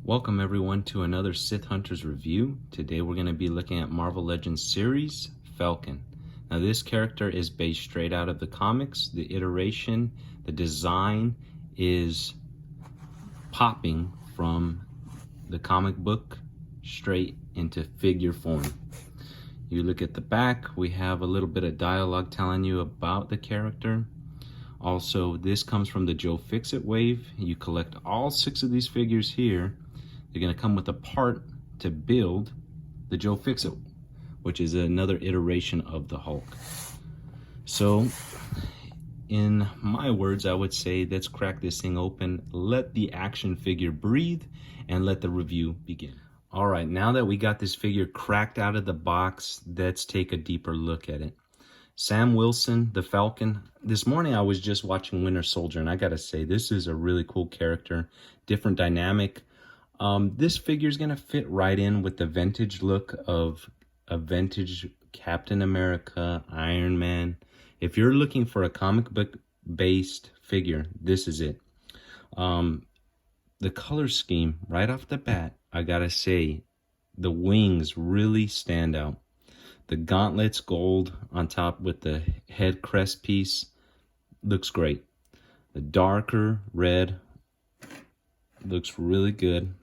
Welcome everyone to another Sith Hunters review. Today we're going to be looking at Marvel Legends series, Falcon. Now this character is based straight out of the comics. The iteration, the design is popping from the comic book straight into figure form. You look at the back, we have a little bit of dialogue telling you about the character. Also, this comes from the Joe Fixit wave. You collect all 6 of these figures here. They're going to come with a part to build the Joe Fixit, which is another iteration of the Hulk. So, in my words, I would say let's crack this thing open, let the action figure breathe, and let the review begin. All right, now that we got this figure cracked out of the box, let's take a deeper look at it. Sam Wilson, the Falcon. This morning I was just watching Winter Soldier, and I gotta say, this is a really cool character, different dynamic. This figure is gonna fit right in with the vintage look of a vintage Captain America, Iron Man. If you're looking for a comic book based figure, this is it. The color scheme right off the bat, I gotta say, the wings really stand out. The gauntlets gold on top with the head crest piece looks great. The darker red looks really good.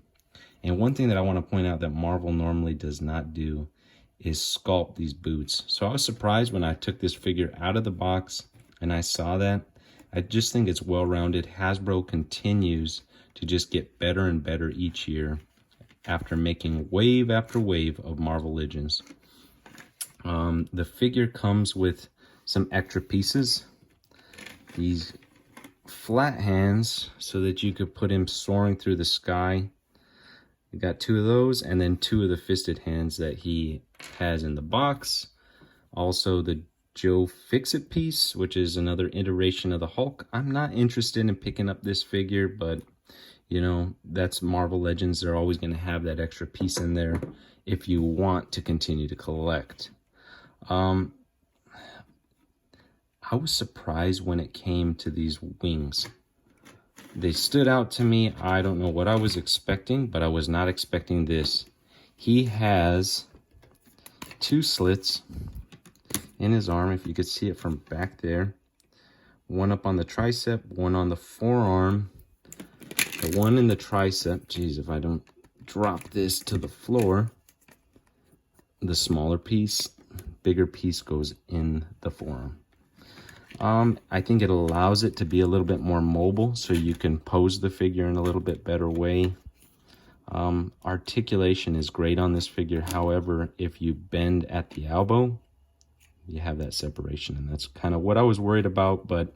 And one thing that I want to point out that Marvel normally does not do is sculpt these boots. So I was surprised when I took this figure out of the box and I saw that. I just think it's well-rounded. Hasbro continues to just get better and better each year after making wave after wave of Marvel Legends. The figure comes with some extra pieces. These flat hands so that you could put him soaring through the sky. We got 2 of those, and then 2 of the fisted hands that he has in the box. Also the Joe Fixit piece, which is another iteration of the Hulk. I'm not interested in picking up this figure, but you know, that's Marvel Legends. They're always going to have that extra piece in there if you want to continue to collect. I was surprised when it came to these wings. They stood out to me. I don't know what I was expecting, but I was not expecting this. He has 2 slits in his arm, if you could see it from back there. One up on the tricep, one on the forearm. The one in the tricep, geez, if I don't drop this to the floor, the smaller piece, bigger piece goes in the forearm. I think it allows it to be a little bit more mobile, so you can pose the figure in a little bit better way. Articulation is great on this figure. However, if you bend at the elbow, you have that separation, and that's kind of what I was worried about. But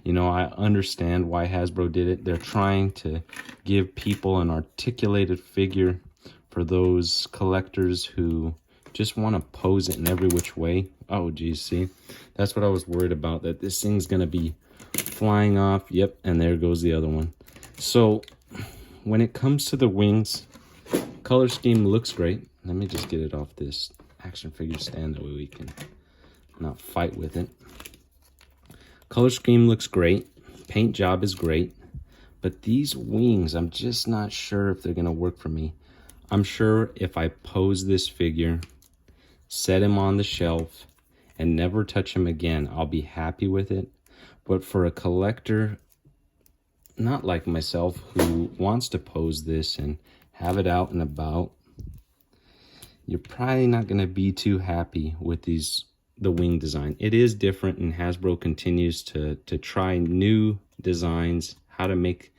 you know, I understand why Hasbro did it. They're trying to give people an articulated figure for those collectors who just want to pose it in every which way. Oh geez, see, that's what I was worried about, that this thing's gonna be flying off. Yep, and there goes the other one. So when it comes to the wings, color scheme looks great. Let me just get it off this action figure stand, that way we can not fight with it. Color scheme looks great, paint job is great, but these wings, I'm just not sure if they're gonna work for me. I'm sure if I pose this figure, set him on the shelf, and never touch him again, I'll be happy with it. But for a collector, not like myself, who wants to pose this and have it out and about, you're probably not going to be too happy with the wing design. It is different, and Hasbro continues to try new designs, how to make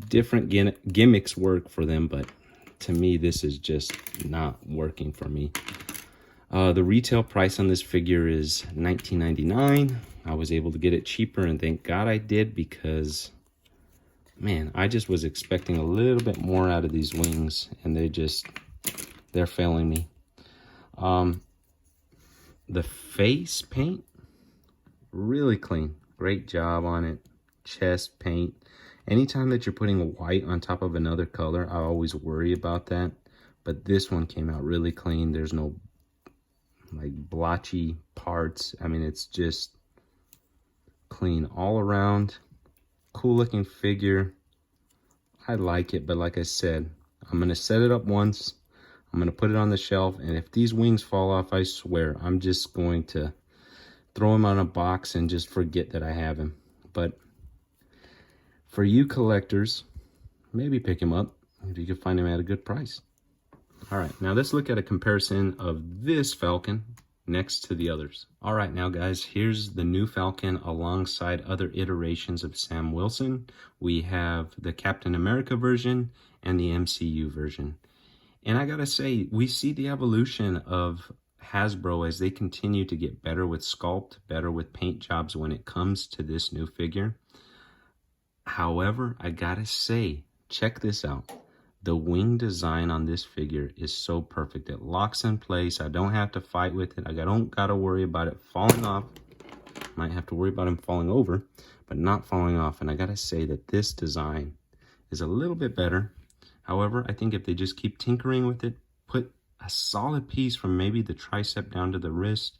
different gimmicks work for them, but to me, this is just not working for me. The retail price on this figure is $19.99. I was able to get it cheaper, and thank God I did, because, man, I just was expecting a little bit more out of these wings, and they're failing me. The face paint, really clean. Great job on it. Chest paint. Anytime that you're putting a white on top of another color, I always worry about that. But this one came out really clean. There's no like blotchy parts. I mean, it's just clean all around. Cool looking figure. I like it, but like I said, I'm going to set it up once. I'm going to put it on the shelf, and if these wings fall off, I swear, I'm just going to throw him on a box and just forget that I have him. But for you collectors, maybe pick him up if you can find him at a good price. All right, now let's look at a comparison of this Falcon next to the others. All right, now guys, here's the new Falcon alongside other iterations of Sam Wilson. We have the Captain America version and the MCU version. And I gotta say, we see the evolution of Hasbro as they continue to get better with sculpt, better with paint jobs when it comes to this new figure. However, I gotta say, check this out. The wing design on this figure is so perfect. It locks in place. I don't have to fight with it. I don't gotta worry about it falling off. Might have to worry about him falling over, but not falling off. And I gotta say that this design is a little bit better. However, I think if they just keep tinkering with it, put a solid piece from maybe the tricep down to the wrist,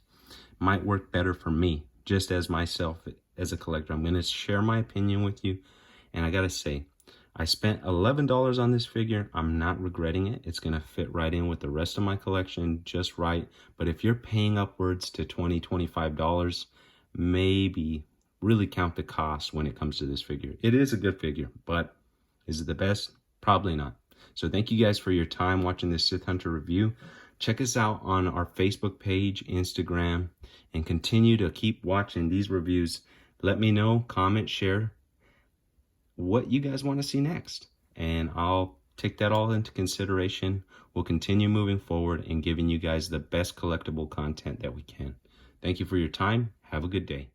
might work better for me, just as myself as a collector. I'm going to share my opinion with you. And I got to say, I spent $11 on this figure. I'm not regretting it. It's going to fit right in with the rest of my collection just right. But if you're paying upwards to $20, $25, maybe really count the cost when it comes to this figure. It is a good figure, but is it the best? Probably not. So thank you guys for your time watching this Sith Hunter review. Check us out on our Facebook page, Instagram, and continue to keep watching these reviews. Let me know, comment, share what you guys want to see next. And I'll take that all into consideration. We'll continue moving forward and giving you guys the best collectible content that we can. Thank you for your time. Have a good day.